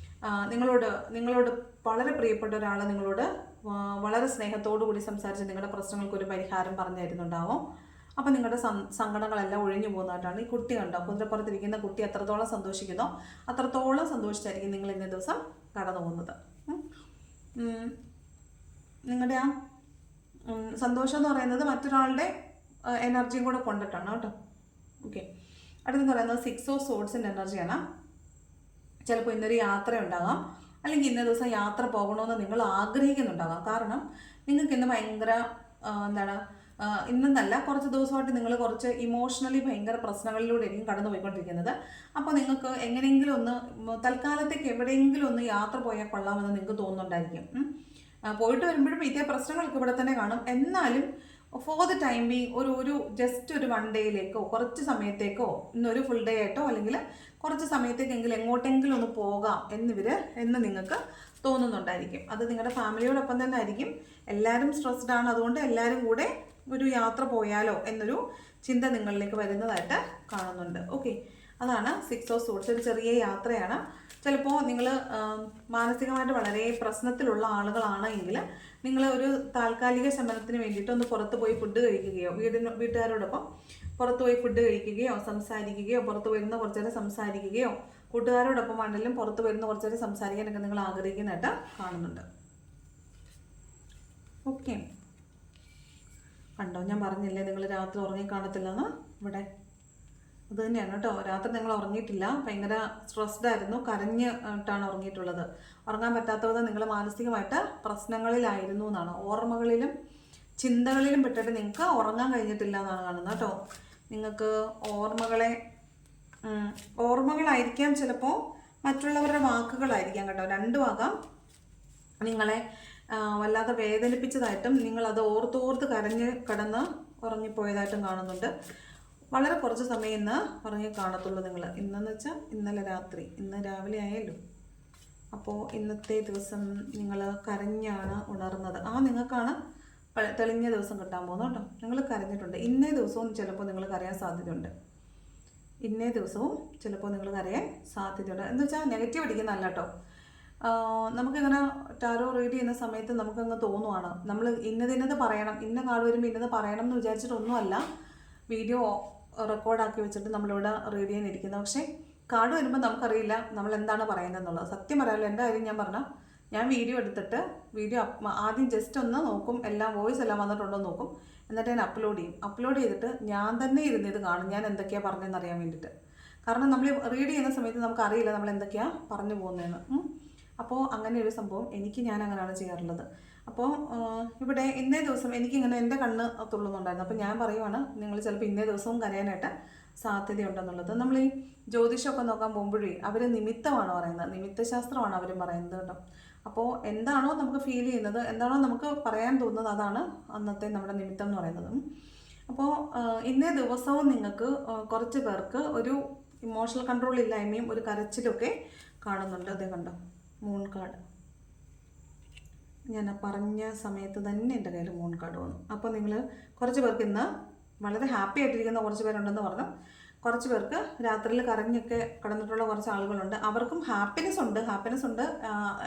നിങ്ങളോട് വളരെ പ്രിയപ്പെട്ട ഒരാൾ നിങ്ങളോട് വളരെ സ്നേഹത്തോടു കൂടി സംസാരിച്ച് നിങ്ങളുടെ പ്രശ്നങ്ങൾക്കൊരു പരിഹാരം പറഞ്ഞു തരുന്നുണ്ടാവും. അപ്പം നിങ്ങളുടെ സങ്കടങ്ങളെല്ലാം ഒഴിഞ്ഞു പോകുന്നതായിട്ടാണ്. ഈ കുട്ടി കണ്ടോ, കുതിരപ്പുറത്തിരിക്കുന്ന കുട്ടി എത്രത്തോളം സന്തോഷിക്കുന്നോ അത്രത്തോളം സന്തോഷിച്ചായിരിക്കും നിങ്ങൾ ഇന്നേ ദിവസം കടന്നു പോകുന്നത്. നിങ്ങളുടെ ആ സന്തോഷം എന്ന് പറയുന്നത് മറ്റൊരാളുടെ എനർജിയും കൂടെ കൊണ്ടിട്ടാണ് കേട്ടോ. ഓക്കെ, അടുത്തെന്ന് പറയുന്നത് 6 ഓഫ് സോഡ്സിൻ്റെ എനർജിയാണ്. ചിലപ്പോൾ ഇന്നൊരു യാത്ര ഉണ്ടാകാം, അല്ലെങ്കിൽ ഇന്ന ദിവസം യാത്ര പോകണമെന്ന് നിങ്ങൾ ആഗ്രഹിക്കുന്നുണ്ടാകാം. കാരണം നിങ്ങൾക്ക് ഇന്ന് ഭയങ്കര ഇന്നെന്നല്ല കുറച്ച് ദിവസമായിട്ട് നിങ്ങൾ കുറച്ച് ഇമോഷണലി ഭയങ്കര പ്രശ്നങ്ങളിലൂടെയായിരിക്കും കടന്നു പോയിക്കൊണ്ടിരിക്കുന്നത്. അപ്പോൾ നിങ്ങൾക്ക് എങ്ങനെയെങ്കിലും ഒന്ന് തൽക്കാലത്തേക്ക് എവിടെയെങ്കിലും ഒന്ന് യാത്ര പോയാൽ കൊള്ളാമെന്ന് നിങ്ങൾക്ക് തോന്നുന്നുണ്ടായിരിക്കും. പോയിട്ട് വരുമ്പോഴും ഇതേ പ്രശ്നങ്ങളൊക്കെ ഇവിടെ തന്നെ കാണും. എന്നാലും ഫോർ ദ ടൈം ബീങ് ഒരു ജസ്റ്റ് ഒരു 1 ഡേയിലേക്കോ കുറച്ച് സമയത്തേക്കോ ഇന്നൊരു ഫുൾ ഡേ ആയിട്ടോ അല്ലെങ്കിൽ കുറച്ച് സമയത്തേക്കെങ്കിലും എങ്ങോട്ടെങ്കിലും ഒന്ന് പോകാം എന്ന് നിങ്ങൾക്ക് തോന്നുന്നുണ്ടായിരിക്കും. അത് നിങ്ങളുടെ ഫാമിലിയോടൊപ്പം തന്നെ ആയിരിക്കും. എല്ലാവരും സ്ട്രെസ്ഡ് ആണ്, അതുകൊണ്ട് എല്ലാവരും കൂടെ ഒരു യാത്ര പോയാലോ എന്നൊരു ചിന്ത നിങ്ങളിലേക്ക് വരുന്നതായിട്ട് കാണുന്നുണ്ട്. ഓക്കെ, അതാണ് 6 ഓഫ് സോഡ്സ്. ഒരു ചെറിയ യാത്രയാണ്. ചിലപ്പോൾ നിങ്ങൾ മാനസികമായിട്ട് വളരെ പ്രശ്നത്തിലുള്ള ആളുകളാണ് എങ്കിൽ നിങ്ങൾ ഒരു താൽക്കാലിക ശമനത്തിന് വേണ്ടിയിട്ട് ഒന്ന് പുറത്ത് പോയി ഫുഡ് കഴിക്കുകയോ വീട്ടുകാരോടൊപ്പം പുറത്ത് പോയി ഫുഡ് കഴിക്കുകയോ സംസാരിക്കുകയോ പുറത്ത് വരുന്ന കുറച്ച് നേരം സംസാരിക്കുകയോ കൂട്ടുകാരോടൊപ്പം ആണെങ്കിലും പുറത്ത് വരുന്ന കുറച്ച് നേരം സംസാരിക്കാനൊക്കെ നിങ്ങൾ ആഗ്രഹിക്കുന്നതായിട്ട് കാണുന്നുണ്ട്. ഓക്കെ, കണ്ടോ, ഞാൻ പറഞ്ഞില്ലേ നിങ്ങൾ രാത്രി ഉറങ്ങിക്കാണത്തില്ലെന്ന്. ഇവിടെ അത് തന്നെയാണ് കേട്ടോ. രാത്രി നിങ്ങൾ ഉറങ്ങിയിട്ടില്ല, ഭയങ്കര സ്ട്രെസ്ഡ് ആയിരുന്നു, കരഞ്ഞിട്ടാണ് ഉറങ്ങിയിട്ടുള്ളത്. ഉറങ്ങാൻ പറ്റാത്തത് നിങ്ങൾ മാനസികമായിട്ട് പ്രശ്നങ്ങളിലായിരുന്നു എന്നാണ്. ഓർമ്മകളിലും ചിന്തകളിലും പെട്ടിട്ട് നിങ്ങൾക്ക് ഉറങ്ങാൻ കഴിഞ്ഞിട്ടില്ല എന്നാണ് കാണുന്നത് കേട്ടോ. നിങ്ങൾക്ക് ഓർമ്മകളായിരിക്കാം, ചിലപ്പോൾ മറ്റുള്ളവരുടെ വാക്കുകളായിരിക്കാം കേട്ടോ. രണ്ടും ആകാം. നിങ്ങളെ വല്ലാതെ വേദനിപ്പിച്ചതായിട്ടും നിങ്ങളത് ഓർത്തോർത്ത് കരഞ്ഞ് കിടന്ന് ഉറങ്ങിപ്പോയതായിട്ടും കാണുന്നുണ്ട്. വളരെ കുറച്ച് സമയം ഇന്ന് ഉറങ്ങി കാണത്തുള്ളൂ നിങ്ങൾ. ഇന്നെന്ന് വെച്ചാൽ ഇന്നലെ രാത്രി, ഇന്ന് രാവിലെ ആയല്ലോ. അപ്പോൾ ഇന്നത്തെ ദിവസം നിങ്ങൾ കരഞ്ഞാണ് ഉണർന്നത്. നിങ്ങൾക്കാണ് തെളിഞ്ഞ ദിവസം കിട്ടാൻ പോകുന്നത് കേട്ടോ. നിങ്ങൾ കരഞ്ഞിട്ടുണ്ട്. ഇന്നേ ദിവസവും ചിലപ്പോൾ നിങ്ങൾ കരയാൻ സാധ്യതയുണ്ട്. ഇന്നേ ദിവസവും ചിലപ്പോൾ നിങ്ങൾ കരയാൻ സാധ്യതയുണ്ട്. എന്ന് വെച്ചാൽ നെഗറ്റീവ് അടിക്കുന്നതല്ല കേട്ടോ. നമുക്കിങ്ങനെ ടാരോ റീഡ് ചെയ്യുന്ന സമയത്ത് നമുക്കങ്ങ് തോന്നുവാണ് നമ്മൾ ഇന്നത് പറയണം, ഇന്ന കാർഡ് വരുമ്പോൾ ഇന്നത് പറയണം എന്ന് വിചാരിച്ചിട്ടൊന്നുമല്ല വീഡിയോ റെക്കോർഡാക്കി വെച്ചിട്ട് നമ്മളിവിടെ റീഡ് ചെയ്യാനിരിക്കുന്നത്. പക്ഷേ കാർഡ് വരുമ്പോൾ നമുക്കറിയില്ല നമ്മൾ എന്താണ് പറയുന്നതെന്നുള്ളത്. സത്യം പറയാമല്ലോ, എൻ്റെ കാര്യം ഞാൻ പറഞ്ഞാൽ ഞാൻ വീഡിയോ എടുത്തിട്ട് ആദ്യം ജസ്റ്റ് ഒന്ന് നോക്കും, എല്ലാം വോയിസ് എല്ലാം വന്നിട്ടുണ്ടോ എന്ന് നോക്കും. എന്നിട്ട് ഞാൻ അപ്ലോഡ് ചെയ്തിട്ട് ഞാൻ തന്നെ ഇരുന്നത് കാണും ഞാൻ എന്തൊക്കെയാണ് പറഞ്ഞതെന്ന് അറിയാൻ വേണ്ടിയിട്ട്. കാരണം നമ്മൾ റീഡ് ചെയ്യുന്ന സമയത്ത് നമുക്കറിയില്ല നമ്മൾ എന്തൊക്കെയാണ് പറഞ്ഞു പോകുന്നതെന്ന്. അപ്പോൾ അങ്ങനെ ഒരു സംഭവം ഞാൻ അങ്ങനെയാണ് ചെയ്യാറുള്ളത്. അപ്പോൾ ഇവിടെ ഇന്നേ ദിവസം എനിക്കിങ്ങനെ എൻ്റെ കണ്ണ് തുള്ളുന്നുണ്ടായിരുന്നു. അപ്പോൾ ഞാൻ പറയുവാണ് നിങ്ങൾ ചിലപ്പോൾ ഇന്നേ ദിവസവും കരയാനായിട്ട് സാധ്യതയുണ്ടെന്നുള്ളത്. നമ്മൾ ഈ ജ്യോതിഷമൊക്കെ നോക്കാൻ പോകുമ്പോഴേ അവർ നിമിത്തമാണ് പറയുന്നത്, നിമിത്തശാസ്ത്രമാണ് അവരും പറയുന്നത് കേട്ടോ. അപ്പോൾ എന്താണോ നമുക്ക് ഫീൽ ചെയ്യുന്നത്, എന്താണോ നമുക്ക് പറയാൻ തോന്നുന്നത്, അതാണ് അന്നത്തെ നമ്മുടെ നിമിത്തം എന്ന് പറയുന്നത്. അപ്പോൾ ഇന്നേ ദിവസവും നിങ്ങൾക്ക് കുറച്ച് പേർക്ക് ഒരു ഇമോഷണൽ കൺട്രോൾ ഇല്ലായ്മയും ഒരു കരച്ചിലൊക്കെ കാണുന്നുണ്ട്. അതേ കണ്ടോ, മൂൺ കാർഡ്. ഞാൻ പറഞ്ഞ സമയത്ത് തന്നെ എൻ്റെ കയ്യിൽ മൂൺ കാർഡ് വന്നു. അപ്പോൾ നിങ്ങൾ കുറച്ച് പേർക്ക് ഇന്ന് വളരെ ഹാപ്പി ആയിട്ടിരിക്കുന്ന കുറച്ച് പേരുണ്ടെന്ന് പറഞ്ഞു. കുറച്ച് പേർക്ക് രാത്രിയിൽ കരഞ്ഞൊക്കെ കിടന്നിട്ടുള്ള കുറച്ച് ആളുകളുണ്ട്. അവർക്കും ഹാപ്പിനെസ് ഉണ്ട്,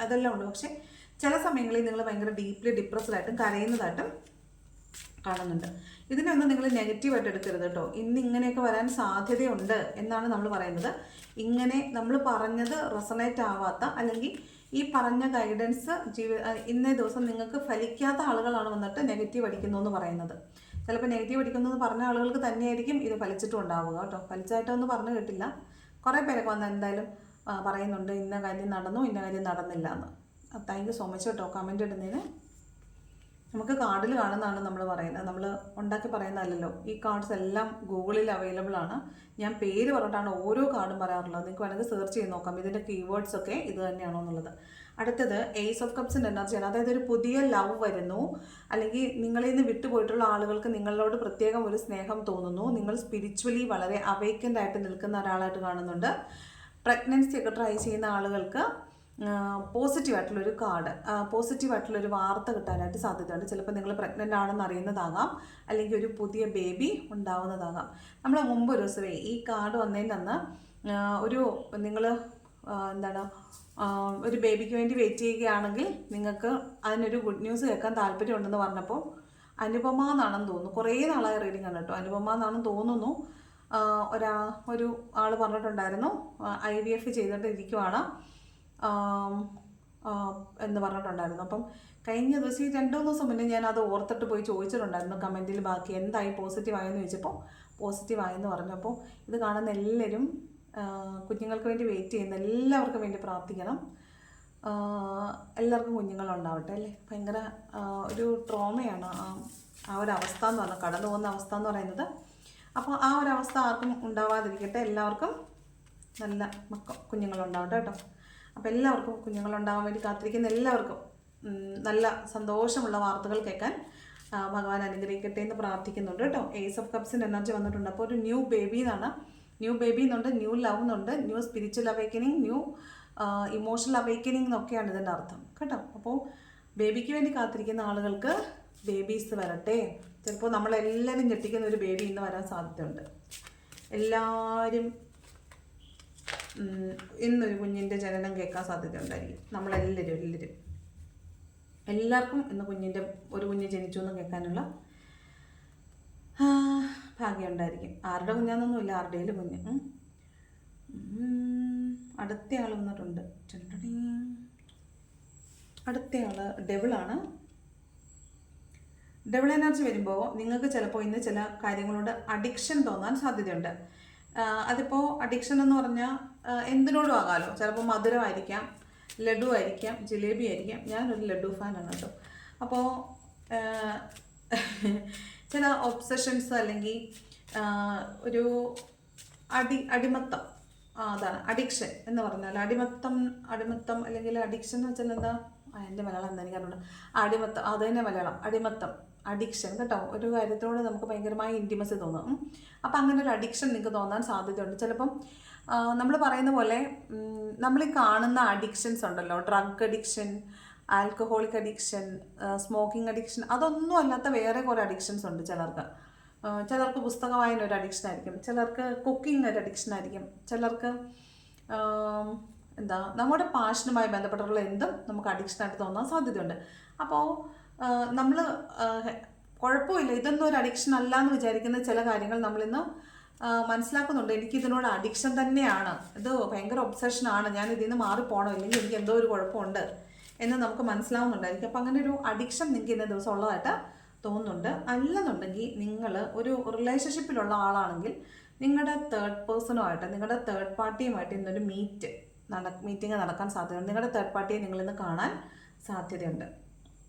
അതെല്ലാം ഉണ്ട്. പക്ഷേ ചില സമയങ്ങളിൽ നിങ്ങൾ ഭയങ്കര ഡീപ്ലി ഡിപ്രസ്ഡായിട്ടും കരയുന്നതായിട്ടും കാണുന്നുണ്ട്. ഇതിനൊന്നും നിങ്ങൾ നെഗറ്റീവായിട്ട് എടുക്കരുത് കേട്ടോ. ഇന്ന് ഇങ്ങനെയൊക്കെ വരാൻ സാധ്യതയുണ്ട് എന്നാണ് നമ്മൾ പറയുന്നത്. ഇങ്ങനെ നമ്മൾ പറഞ്ഞത് റെസണേറ്റ് ആവാത്ത അല്ലെങ്കിൽ ഈ പറഞ്ഞ ഗൈഡൻസ് ഇന്നേ ദിവസം നിങ്ങൾക്ക് ഫലിക്കാത്ത ആളുകളാണ് വന്നിട്ട് നെഗറ്റീവ് അടിക്കുന്നു എന്ന് പറയുന്നത്. ചിലപ്പോൾ നെഗറ്റീവ് അടിക്കുന്നു എന്ന് പറഞ്ഞ ആളുകൾക്ക് തന്നെയായിരിക്കും ഇത് ഫലിച്ചിട്ടും ഉണ്ടാവുക കേട്ടോ. ഫലിച്ചായിട്ടൊന്നും പറഞ്ഞു കേട്ടില്ല. കുറേ പേരൊക്കെ വന്ന് എന്തായാലും പറയുന്നുണ്ട് ഇന്ന കാര്യം നടന്നു, ഇന്ന കാര്യം നടന്നില്ല എന്ന്. താങ്ക് യു സോ മച്ച് കേട്ടോ കമൻറ്റ് ഇടുന്നതിന്. നമുക്ക് കാർഡിൽ കാണുന്നതാണ് നമ്മൾ പറയുന്നത്, നമ്മൾ ഉണ്ടാക്കി പറയുന്നതല്ലല്ലോ. ഈ കാർഡ്സ് എല്ലാം ഗൂഗിളിൽ അവൈലബിൾ ആണ്. ഞാൻ പേര് പറഞ്ഞിട്ടാണ് ഓരോ കാർഡും പറയാറുള്ളത്. നിങ്ങൾക്ക് വേണമെങ്കിൽ സെർച്ച് ചെയ്ത് നോക്കാം ഇതിൻ്റെ കീവേഡ്സ് ഒക്കെ ഇത് തന്നെയാണോ എന്നുള്ളത്. അടുത്തത് ഏസ് ഓഫ് കപ്സിൻ്റെ എനർജിയാണ്. അതായത് ഒരു പുതിയ ലവ് വരുന്നു, അല്ലെങ്കിൽ നിങ്ങളിൽ നിന്ന് വിട്ടുപോയിട്ടുള്ള ആളുകൾക്ക് നിങ്ങളോട് പ്രത്യേകം ഒരു സ്നേഹം തോന്നുന്നു. നിങ്ങൾ സ്പിരിച്വലി വളരെ അവൈക്കൻഡ് ആയിട്ട് നിൽക്കുന്ന ഒരാളായിട്ട് കാണുന്നുണ്ട്. പ്രഗ്നൻസി ഒക്കെ ട്രൈ ചെയ്യുന്ന ആളുകൾക്ക് പോസിറ്റീവായിട്ടുള്ളൊരു കാർഡ്, പോസിറ്റീവായിട്ടുള്ളൊരു വാർത്ത കിട്ടാനായിട്ട് സാധ്യതയുണ്ട്. ചിലപ്പോൾ നിങ്ങൾ പ്രഗ്നൻ്റ് ആണെന്ന് അറിയുന്നതാകാം, അല്ലെങ്കിൽ ഒരു പുതിയ ബേബി ഉണ്ടാവുന്നതാകാം. നമ്മൾ മുമ്പ് ഒരു ദിവസമേ ഈ കാർഡ് വന്നതിൻ്റെ അന്ന് ഒരു നിങ്ങൾ ഒരു ബേബിക്ക് വേണ്ടി വെയിറ്റ് ചെയ്യുകയാണെങ്കിൽ നിങ്ങൾക്ക് അതിനൊരു ഗുഡ് ന്യൂസ് കേൾക്കാൻ താല്പര്യമുണ്ടെന്ന് പറഞ്ഞപ്പോൾ അനുപമ എന്നാണെന്ന് തോന്നുന്നു, കുറേ നാളായ റീഡിംഗ് ആണ് കേട്ടോ, അനുപമ എന്നാണെന്ന് തോന്നുന്നു. ഒരു ആൾ പറഞ്ഞിട്ടുണ്ടായിരുന്നു IVF ചെയ്തിട്ട് ഇരിക്കുവാണ് എന്ന് പറഞ്ഞിട്ടുണ്ടായിരുന്നു. അപ്പം കഴിഞ്ഞ ദിവസം ഈ 2-3 ദിവസം മുന്നേ ഞാൻ അത് ഓർത്തിട്ട് പോയി ചോദിച്ചിട്ടുണ്ടായിരുന്നു കമൻറ്റിൽ ബാക്കി എന്തായി പോസിറ്റീവായെന്ന് ചോദിച്ചപ്പോൾ പോസിറ്റീവായെന്ന് പറഞ്ഞപ്പോൾ ഇത് കാണുന്ന എല്ലാവരും കുഞ്ഞുങ്ങൾക്ക് വേണ്ടി വെയിറ്റ് ചെയ്യുന്ന എല്ലാവർക്കും വേണ്ടി പ്രാർത്ഥിക്കണം. എല്ലാവർക്കും കുഞ്ഞുങ്ങളുണ്ടാവട്ടെ അല്ലേ. ഭയങ്കര ഒരു ട്രോമയാണ് ആ ഒരു അവസ്ഥ എന്ന് പറഞ്ഞാൽ, കടന്നു പോകുന്ന അവസ്ഥ എന്ന് പറയുന്നത്. അപ്പോൾ ആ ഒരു അവസ്ഥ ആർക്കും ഉണ്ടാവാതിരിക്കട്ടെ, എല്ലാവർക്കും നല്ല കുഞ്ഞുങ്ങളുണ്ടാവട്ടെ കേട്ടോ. അപ്പോൾ എല്ലാവർക്കും കുഞ്ഞുങ്ങളുണ്ടാകാൻ വേണ്ടി കാത്തിരിക്കുന്ന എല്ലാവർക്കും നല്ല സന്തോഷമുള്ള വാർത്തകൾ കേൾക്കാൻ ഭഗവാൻ അനുഗ്രഹിക്കട്ടെ എന്ന് പ്രാർത്ഥിക്കുന്നുണ്ട് കേട്ടോ. ഏസ് ഓഫ് കപ്സിൻ്റെ എനർജി വന്നിട്ടുണ്ട്. അപ്പോൾ ഒരു ന്യൂ ബേബി എന്നാണ്, ന്യൂ ബേബി എന്നുണ്ട്, ന്യൂ ലവ് എന്നുണ്ട്, new spiritual awakening, new emotional awakening എന്നൊക്കെയാണ് ഇതിൻ്റെ അർത്ഥം കേട്ടോ. അപ്പോൾ ബേബിക്ക് വേണ്ടി കാത്തിരിക്കുന്ന ആളുകൾക്ക് ബേബീസ് വരട്ടെ. ചിലപ്പോൾ നമ്മളെല്ലാവരും ഞെട്ടിക്കുന്ന ഒരു ബേബി ഇന്ന് വരാൻ സാധ്യതയുണ്ട്. എല്ലാവരും ഇന്നൊരു കുഞ്ഞിൻ്റെ ജനനം കേൾക്കാൻ സാധ്യതയുണ്ടായിരിക്കും. എല്ലാവർക്കും ഇന്ന് ഒരു കുഞ്ഞ് ജനിച്ചു എന്ന് കേൾക്കാനുള്ള ഭാഗ്യം ഉണ്ടായിരിക്കും. ആരുടെ കുഞ്ഞാന്നൊന്നുമില്ല, ആരുടെയും കുഞ്ഞ്. അടുത്ത ആൾ വന്നിട്ടുണ്ട്. അടുത്ത ആൾ ഡെവിളാണ്. ഡെവിൾ എനർജി വരുമ്പോൾ നിങ്ങൾക്ക് ചിലപ്പോൾ ഇന്ന് ചില കാര്യങ്ങളോട് അഡിക്ഷൻ തോന്നാൻ സാധ്യതയുണ്ട്. അതിപ്പോൾ അഡിക്ഷൻ എന്ന് പറഞ്ഞാൽ എന്തിനോടും ആകാമല്ലോ. ചിലപ്പോൾ മധുരമായിരിക്കാം, ലഡു ആയിരിക്കാം, ജിലേബി ആയിരിക്കാം. ഞാനൊരു ലഡു ഫാനാണ് കേട്ടോ. അപ്പോൾ ചില ഒബ്സഷൻസ് അല്ലെങ്കിൽ ഒരു അടിമത്തം, അതാണ് അഡിക്ഷൻ എന്ന് പറഞ്ഞാൽ. അടിമത്തം അല്ലെങ്കിൽ അഡിക്ഷൻ എന്ന് വെച്ചാൽ എന്താ, എൻ്റെ മലയാളം എന്താ എനിക്കറിയില്ല. അടിമത്തം, അത് തന്നെ മലയാളം, അടിമത്തം, അഡിക്ഷൻ കേട്ടോ. ഒരു കാര്യത്തോട് നമുക്ക് ഭയങ്കരമായ ഇൻറ്റിമസി തോന്നും. അപ്പം അങ്ങനെ ഒരു അഡിക്ഷൻ നിങ്ങൾക്ക് തോന്നാൻ സാധ്യതയുണ്ട്. ചിലപ്പം നമ്മൾ പറയുന്ന പോലെ നമ്മൾ ഈ കാണുന്ന അഡിക്ഷൻസ് ഉണ്ടല്ലോ, drug addiction, alcoholic addiction, smoking addiction, അതൊന്നും അല്ലാത്ത വേറെ കുറേ അഡിക്ഷൻസ് ഉണ്ട് ചിലർക്ക് പുസ്തക വായന ഒരു അഡിക്ഷൻ ആയിരിക്കും, ചിലർക്ക് കുക്കിംഗ് ഒരു അഡിക്ഷൻ ആയിരിക്കും, ചിലർക്ക് നമ്മുടെ പാഷനുമായി ബന്ധപ്പെട്ടുള്ള എന്തും നമുക്ക് അഡിക്ഷനായിട്ട് തോന്നാൻ സാധ്യതയുണ്ട്. അപ്പോൾ നമ്മൾ കുഴപ്പമില്ല, ഇതൊന്നും ഒരു അഡിക്ഷൻ അല്ല എന്ന് വിചാരിക്കുന്ന ചില കാര്യങ്ങൾ നമ്മളിന്ന് മനസ്സിലാക്കുന്നുണ്ട്. എനിക്കിതിനോട് അഡിക്ഷൻ തന്നെയാണ്, ഇത് ഭയങ്കര ഒബ്സഷനാണ്, ഞാൻ ഇതിൽ നിന്ന് മാറിപ്പോകണം, ഇല്ലെങ്കിൽ എനിക്ക് എന്തോ ഒരു കുഴപ്പമുണ്ട് എന്ന് നമുക്ക് മനസ്സിലാവുന്നുണ്ടായിരിക്കും. അപ്പോൾ അങ്ങനെ ഒരു അഡിക്ഷൻ നിങ്ങൾക്ക് ഇന്ന ദിവസം ഉള്ളതായിട്ട് തോന്നുന്നുണ്ട്. അല്ലെന്നുണ്ടെങ്കിൽ നിങ്ങൾ ഒരു റിലേഷൻഷിപ്പിലുള്ള ആളാണെങ്കിൽ നിങ്ങളുടെ തേർഡ് പേഴ്സണുമായിട്ട്, നിങ്ങളുടെ തേർഡ് പാർട്ടിയുമായിട്ട് ഇന്നൊരു മീറ്റിംഗ് നടക്കാൻ സാധ്യതയുണ്ട്. നിങ്ങളുടെ തേർഡ് പാർട്ടിയെ നിങ്ങളിന്ന് കാണാൻ സാധ്യതയുണ്ട്.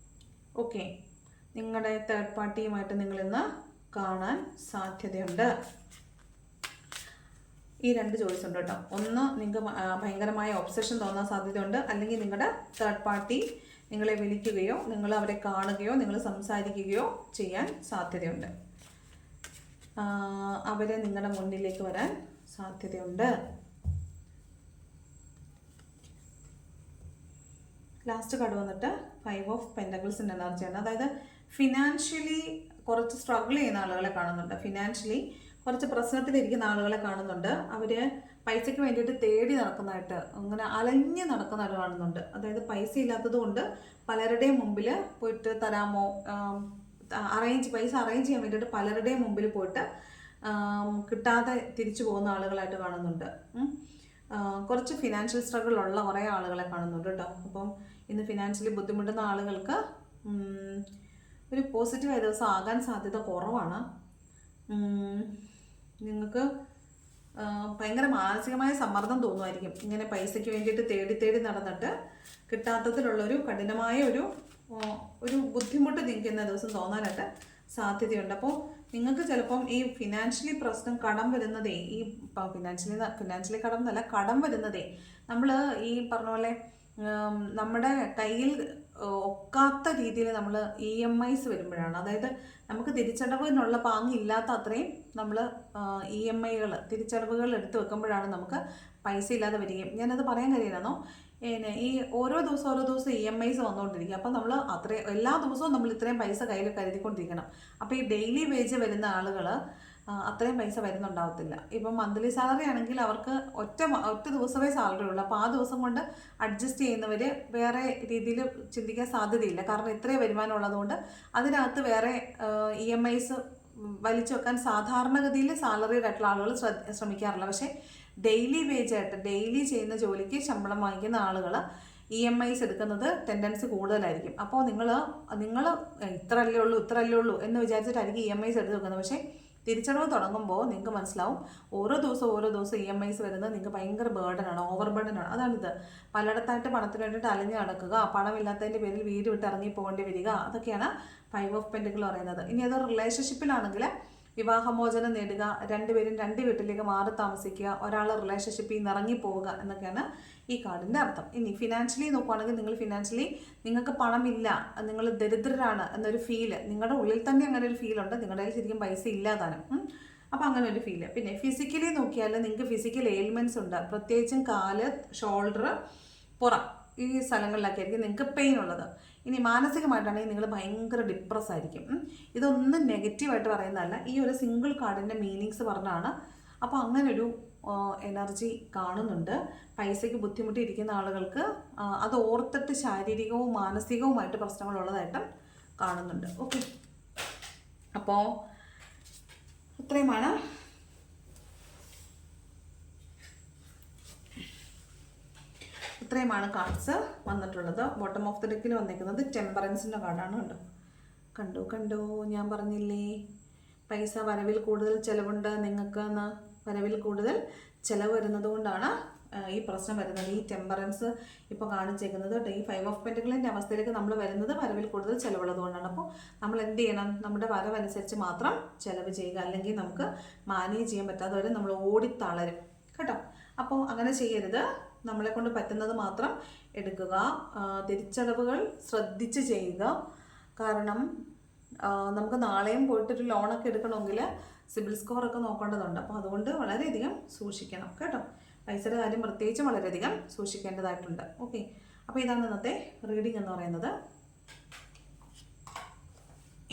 ഓക്കെ, നിങ്ങളുടെ തേർഡ് പാർട്ടിയുമായിട്ട് നിങ്ങളിന്ന് കാണാൻ സാധ്യതയുണ്ട്. ഈ 2 ചോയ്സ് ഉണ്ട് കേട്ടോ. ഒന്ന്, നിങ്ങൾക്ക് ഭയങ്കരമായ ഒബ്സഷൻ തോന്നാൻ സാധ്യതയുണ്ട്, അല്ലെങ്കിൽ നിങ്ങളുടെ തേർഡ് പാർട്ടി നിങ്ങളെ വിളിക്കുകയോ നിങ്ങൾ അവരെ കാണുകയോ നിങ്ങൾ സംസാരിക്കുകയോ ചെയ്യാൻ സാധ്യതയുണ്ട്. അവരെ നിങ്ങളുടെ മുന്നിലേക്ക് വരാൻ സാധ്യതയുണ്ട്. ലാസ്റ്റ് കാർഡ് വന്നിട്ട് 5 ഓഫ് പെൻറ്റക്കിൾസിൻ്റെ എനർജിയാണ്. അതായത് ഫിനാൻഷ്യലി കുറച്ച് സ്ട്രഗിൾ ചെയ്യുന്ന ആളുകളെ കാണുന്നുണ്ട്, ഫിനാൻഷ്യലി കുറച്ച് പ്രശ്നത്തിലിരിക്കുന്ന ആളുകളെ കാണുന്നുണ്ട്. അവർ പൈസയ്ക്ക് വേണ്ടിയിട്ട് തേടി നടക്കുന്നതായിട്ട്, അങ്ങനെ അലഞ്ഞ് നടക്കുന്നതായിട്ട് കാണുന്നുണ്ട്. അതായത് പൈസ ഇല്ലാത്തത് കൊണ്ട് പലരുടെയും മുമ്പിൽ പോയിട്ട് തരാമോ, പൈസ അറേഞ്ച് ചെയ്യാൻ വേണ്ടിയിട്ട് പലരുടെയും മുമ്പിൽ പോയിട്ട് കിട്ടാതെ തിരിച്ചു പോകുന്ന ആളുകളായിട്ട് കാണുന്നുണ്ട്. കുറച്ച് ഫിനാൻഷ്യൽ സ്ട്രഗിൾ ഉള്ള കുറേ ആളുകളെ കാണുന്നുണ്ട് കേട്ടോ. അപ്പം ഇന്ന് ഫിനാൻഷ്യലി ബുദ്ധിമുട്ടുന്ന ആളുകൾക്ക് ഒരു പോസിറ്റീവായ ദിവസം ആകാൻ സാധ്യത കുറവാണ്. നിങ്ങൾക്ക് ഭയങ്കര മാനസികമായ സമ്മർദ്ദം തോന്നുമായിരിക്കും. ഇങ്ങനെ പൈസയ്ക്ക് വേണ്ടിയിട്ട് തേടി തേടി നടന്നിട്ട് കിട്ടാത്തതിലുള്ളൊരു കഠിനമായ ഒരു ബുദ്ധിമുട്ട് നിങ്ങൾക്ക് ഇന്ന ദിവസം തോന്നാനായിട്ട് സാധ്യതയുണ്ട്. അപ്പോൾ നിങ്ങൾക്ക് ചിലപ്പം ഈ ഫിനാൻഷ്യലി പ്രശ്നം കടം വരുന്നതേ, ഈ ഫിനാൻഷ്യലി കടം എന്നല്ല, കടം വരുന്നതേ നമ്മൾ ഈ പറഞ്ഞ പോലെ നമ്മുടെ കയ്യിൽ ഒക്കാത്ത രീതിയിൽ നമ്മൾ EMIs വരുമ്പോഴാണ്. അതായത് നമുക്ക് തിരിച്ചടവിനുള്ള പാങ്ങില്ലാത്ത അത്രയും നമ്മൾ EMIകൾ തിരിച്ചടവുകൾ എടുത്ത് വെക്കുമ്പോഴാണ് നമുക്ക് പൈസ ഇല്ലാതെ വരികയും. ഞാനത് പറയാൻ കഴിയില്ലെന്നോ, ഈ ഓരോ ദിവസം EMIs വന്നുകൊണ്ടിരിക്കുക. അപ്പം നമ്മൾ എല്ലാ ദിവസവും നമ്മൾ ഇത്രയും പൈസ കയ്യിൽ കരുതിക്കൊണ്ടിരിക്കണം. അപ്പോൾ ഈ ഡെയിലി വേജ് വരുന്ന ആളുകൾ അത്രയും പൈസ വരുന്നുണ്ടാവത്തില്ല. ഇപ്പം മന്ത്ലി സാലറി ആണെങ്കിൽ അവർക്ക് ഒറ്റ ദിവസമേ സാലറി ഉള്ളൂ. അപ്പോൾ ആ ദിവസം കൊണ്ട് അഡ്ജസ്റ്റ് ചെയ്യുന്നവർ വേറെ രീതിയിൽ ചിന്തിക്കാൻ സാധ്യതയില്ല. കാരണം ഇത്രയും വരുമാനം ഉള്ളതുകൊണ്ട് അതിനകത്ത് വേറെ EMIs വലിച്ചു വെക്കാൻ സാധാരണഗതിയിൽ സാലറീഡ് ആയിട്ടുള്ള ആളുകൾ ശ്രമിക്കാറില്ല. പക്ഷേ ഡെയിലി വേജ് ആയിട്ട് ഡെയിലി ചെയ്യുന്ന ജോലിക്ക് ശമ്പളം വാങ്ങിക്കുന്ന ആളുകൾ EMIs എടുക്കുന്നത് ടെൻഡൻസി കൂടുതലായിരിക്കും. അപ്പോൾ നിങ്ങൾ ഇത്രയല്ലേ ഉള്ളൂ എന്ന് വിചാരിച്ചിട്ടായിരിക്കും EMIs എടുത്ത് വെക്കുന്നത്. പക്ഷേ തിരിച്ചടവ് തുടങ്ങുമ്പോൾ നിങ്ങൾക്ക് മനസ്സിലാവും ഓരോ ദിവസം EMIs വരുന്നത് നിങ്ങൾക്ക് ഭയങ്കര ബേർഡനാണ്, ഓവർ ബേർഡനാണ്. അതാണിത്. പലയിടത്തായിട്ട് പണത്തിന് വേണ്ടിയിട്ട് അലഞ്ഞു നടക്കുക, പണമില്ലാത്തതിൻ്റെ പേരിൽ വീട് വിട്ട് ഇറങ്ങി പോകേണ്ടി വരിക, അതൊക്കെയാണ് 5 of Pentacles പറയുന്നത്. ഇനി അത് റിലേഷൻഷിപ്പിലാണെങ്കിൽ വിവാഹമോചനം നേടുക, രണ്ടുപേരും രണ്ട് വീട്ടിലേക്ക് മാറി താമസിക്കുക, ഒരാൾ റിലേഷൻഷിപ്പിൽ നിന്ന് ഇറങ്ങിപ്പോവുക എന്നൊക്കെയാണ് ഈ കാർഡിൻ്റെ അർത്ഥം. ഇനി ഫിനാൻഷ്യലി നോക്കുകയാണെങ്കിൽ നിങ്ങൾക്ക് പണമില്ല, നിങ്ങൾ ദരിദ്രരാണ് എന്നൊരു ഫീല് നിങ്ങളുടെ ഉള്ളിൽ തന്നെ അങ്ങനെ ഒരു ഫീലുണ്ട്. നിങ്ങളുടെ കയ്യിൽ ശരിക്കും പൈസ ഇല്ലാതാനും. അപ്പോൾ അങ്ങനെ ഒരു ഫീല്. പിന്നെ ഫിസിക്കലി നോക്കിയാൽ നിങ്ങൾക്ക് ഫിസിക്കൽ എയിൽമെൻറ്റ്സ് ഉണ്ട്. പ്രത്യേകിച്ചും കാല്, ഷോൾഡർ, പുറം ഈ സ്ഥലങ്ങളിലൊക്കെ ആയിരിക്കും നിങ്ങൾക്ക് പെയിൻ ഉള്ളത്. ഇനി മാനസികമായിട്ടാണെങ്കിൽ നിങ്ങൾ ഭയങ്കര ഡിപ്രസ് ആയിരിക്കും. ഇതൊന്നും നെഗറ്റീവായിട്ട് പറയുന്നതല്ല, ഈ ഒരു സിംഗിൾ കാർഡിൻ്റെ മീനിങ്സ് പറഞ്ഞാണ്. അപ്പോൾ അങ്ങനൊരു എനർജി കാണുന്നുണ്ട്. പൈസയ്ക്ക് ബുദ്ധിമുട്ടിയിരിക്കുന്ന ആളുകൾക്ക് അത് ഓർത്തിട്ട് ശാരീരികവും മാനസികവുമായിട്ട് പ്രശ്നങ്ങളുള്ളതായിട്ടും കാണുന്നുണ്ട്. ഓക്കെ, അപ്പോൾ ഇത്രയുമാണ് കാർഡ്സ് വന്നിട്ടുള്ളത്. ബോട്ടം ഓഫ് ദ ഡെക്കിൽ വന്നിരിക്കുന്നത് ടെമ്പറൻസിൻ്റെ കാർഡാണ്. കണ്ടു ഞാൻ പറഞ്ഞില്ലേ, പൈസ വരവിൽ കൂടുതൽ ചിലവുണ്ട് നിങ്ങൾക്ക് എന്ന്. വരവിൽ കൂടുതൽ ചിലവ് വരുന്നത് കൊണ്ടാണ് ഈ പ്രശ്നം വരുന്നത്. ഈ ടെമ്പറൻസ് ഇപ്പോൾ കാണിച്ചേക്കുന്നത് ഈ 5 of Pentacles അവസ്ഥയിലേക്ക് നമ്മൾ വരുന്നത് വരവിൽ കൂടുതൽ ചിലവുള്ളത് കൊണ്ടാണ്. അപ്പോൾ നമ്മൾ എന്ത് ചെയ്യണം? നമ്മുടെ വരവനുസരിച്ച് മാത്രം ചിലവ് ചെയ്യുക, അല്ലെങ്കിൽ നമുക്ക് മാനേജ് ചെയ്യാൻ പറ്റാതെ വരെ നമ്മൾ ഓടിത്തളരും കേട്ടോ. അപ്പോൾ അങ്ങനെ ചെയ്യരുത്. നമ്മളെ കൊണ്ട് പറ്റുന്നത് മാത്രം എടുക്കുക. തിരിച്ചടവുകൾ ശ്രദ്ധിച്ച് ചെയ്യുക. കാരണം നമുക്ക് നാളെയും പോയിട്ടൊരു ലോണൊക്കെ എടുക്കണമെങ്കിൽ സിബിൽ സ്കോറൊക്കെ നോക്കേണ്ടതുണ്ട്. അപ്പോൾ അതുകൊണ്ട് വളരെയധികം സൂക്ഷിക്കണം കേട്ടോ. പൈസയുടെ കാര്യം പ്രത്യേകിച്ചും വളരെയധികം സൂക്ഷിക്കേണ്ടതായിട്ടുണ്ട്. ഓക്കെ, അപ്പോൾ ഇതാണ് ഇന്നത്തെ റീഡിംഗ് എന്ന് പറയുന്നത്.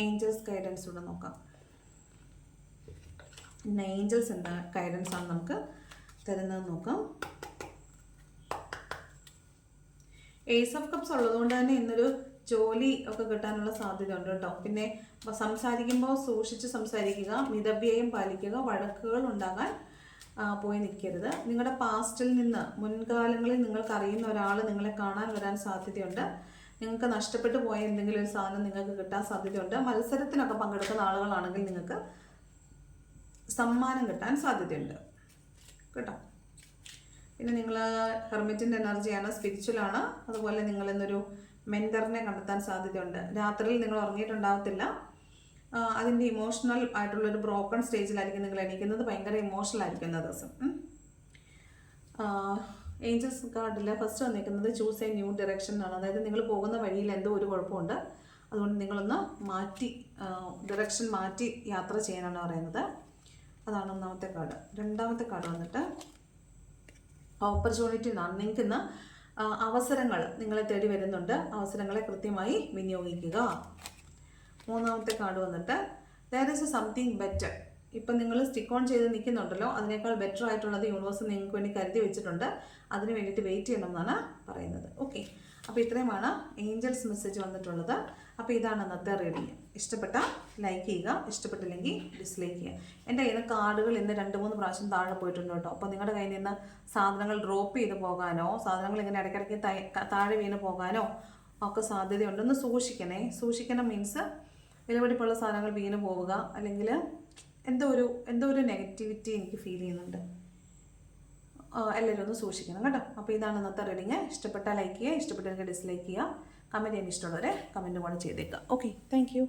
ഏഞ്ചൽസ് ഗൈഡൻസ് കൂടെ നോക്കാം. ഇന്ന് ഏഞ്ചൽസ് എന്താ ഗൈഡൻസ് ആണ് നമുക്ക് തരുന്നത് നോക്കാം. ഏസ് ഓഫ് കപ്സ് ഉള്ളതുകൊണ്ട് തന്നെ ഇന്നൊരു ജോലി ഒക്കെ കിട്ടാനുള്ള സാധ്യത ഉണ്ട് കേട്ടോ. പിന്നെ സംസാരിക്കുമ്പോൾ സൂക്ഷിച്ച് സംസാരിക്കുക, മിതവ്യയം പാലിക്കുക, വഴക്കുകൾ ഉണ്ടാകാൻ പോയി നിൽക്കരുത്. നിങ്ങളുടെ പാസ്റ്റിൽ നിന്ന് മുൻകാലങ്ങളിൽ നിങ്ങൾക്ക് അറിയുന്ന ഒരാൾ നിങ്ങളെ കാണാൻ വരാൻ സാധ്യതയുണ്ട്. നിങ്ങൾക്ക് നഷ്ടപ്പെട്ടു പോയ എന്തെങ്കിലും ഒരു സാധനം നിങ്ങൾക്ക് കിട്ടാൻ സാധ്യതയുണ്ട്. മത്സരത്തിനൊക്കെ പങ്കെടുക്കുന്ന ആളുകളാണെങ്കിൽ നിങ്ങൾക്ക് സമ്മാനം കിട്ടാൻ സാധ്യതയുണ്ട് കേട്ടോ. പിന്നെ നിങ്ങൾ ഹെർമിറ്റിൻ്റെ എനർജിയാണ്, സ്പിരിച്വലാണ്. അതുപോലെ നിങ്ങൾ ഇന്നൊരു മെൻറ്ററിനെ കണ്ടെത്താൻ സാധ്യതയുണ്ട്. രാത്രിയിൽ നിങ്ങൾ ഉറങ്ങിയിട്ടുണ്ടാകത്തില്ല. അതിൻ്റെ ഇമോഷണൽ ആയിട്ടുള്ളൊരു ബ്രോക്കൺ സ്റ്റേജിലായിരിക്കും നിങ്ങൾ എണീക്കുന്നത്. ഭയങ്കര ഇമോഷണൽ ആയിരിക്കും ഇന്ന ദിവസം. ഏഞ്ചൽസ് കാർഡിൽ ഫസ്റ്റ് വന്നിരിക്കുന്നത് ചൂസ് എ ന്യൂ ഡയറക്ഷൻ ആണ്. അതായത് നിങ്ങൾ പോകുന്ന വഴിയിൽ എന്തോ ഒരു കുഴപ്പമുണ്ട്, അതുകൊണ്ട് നിങ്ങളൊന്ന് ഡയറക്ഷൻ മാറ്റി യാത്ര ചെയ്യാനാണ് പറയുന്നത്. അതാണ് ഒന്നാമത്തെ കാർഡ്. രണ്ടാമത്തെ കാർഡ് വന്നിട്ട് ഓപ്പർച്യൂണിറ്റി എന്നാണ്. നിങ്ങൾക്ക് ഇന്ന് അവസരങ്ങൾ നിങ്ങളെ തേടി വരുന്നുണ്ട്. അവസരങ്ങളെ കൃത്യമായി വിനിയോഗിക്കുക. മൂന്നാമത്തെ കാർഡ് വന്നിട്ട് ദർ ഈസ് സംതിങ് ബെറ്റർ. ഇപ്പം നിങ്ങൾ സ്റ്റിക്ക് ഓൺ ചെയ്ത് നിൽക്കുന്നുണ്ടല്ലോ, അതിനേക്കാൾ ബെറ്റർ ആയിട്ടുള്ളത് യൂണിവേഴ്സ് നിങ്ങൾക്ക് വേണ്ടി കരുതി വെച്ചിട്ടുണ്ട്. അതിന് വേണ്ടിയിട്ട് വെയിറ്റ് ചെയ്യണം എന്നാണ് പറയുന്നത്. ഓക്കെ, അപ്പോൾ ഇത്രയുമാണ് ഏഞ്ചൽസ് മെസ്സേജ് വന്നിട്ടുള്ളത്. അപ്പോൾ ഇതാണ് ഇന്നത്തെ റീഡിങ്. ഇഷ്ടപ്പെട്ട ലൈക്ക് ചെയ്യുക, ഇഷ്ടപ്പെട്ടില്ലെങ്കിൽ ഡിസ്ലൈക്ക് ചെയ്യുക. എൻ്റെ കയ്യിൽ നിന്ന് കാർഡുകൾ ഇന്ന് 2-3 പ്രാവശ്യം താഴെ പോയിട്ടുണ്ട് കേട്ടോ. അപ്പോൾ നിങ്ങളുടെ കയ്യിൽ നിന്ന് സാധനങ്ങൾ ഡ്രോപ്പ് ചെയ്ത് പോകാനോ സാധനങ്ങൾ ഇങ്ങനെ ഇടയ്ക്കിടയ്ക്ക് താഴെ വീണ് പോകാനോ ഒക്കെ സാധ്യതയുണ്ടെന്ന് സൂക്ഷിക്കണം മീൻസ് വിലപിടിപ്പുള്ള സാധനങ്ങൾ വീണ് പോവുക, അല്ലെങ്കിൽ എന്തോ ഒരു നെഗറ്റിവിറ്റി എനിക്ക് ഫീൽ ചെയ്യുന്നുണ്ട്. എല്ലാവരും ഒന്ന് സൂക്ഷിക്കണം കേട്ടോ. അപ്പോൾ ഇതാണ് ഇന്നത്തെ റീഡിങ്. ഇഷ്ടപ്പെട്ടാൽ ലൈക്ക് ചെയ്യുക, ഇഷ്ടപ്പെട്ടെങ്കിൽ ഡിസ്ലൈക്ക് ചെയ്യുക, കമൻറ്റ് ചെയ്യാൻ ഇഷ്ടമുള്ളവരെ കമൻറ്റ് കൂടെ ചെയ്തേക്കുക. Okay, thank you.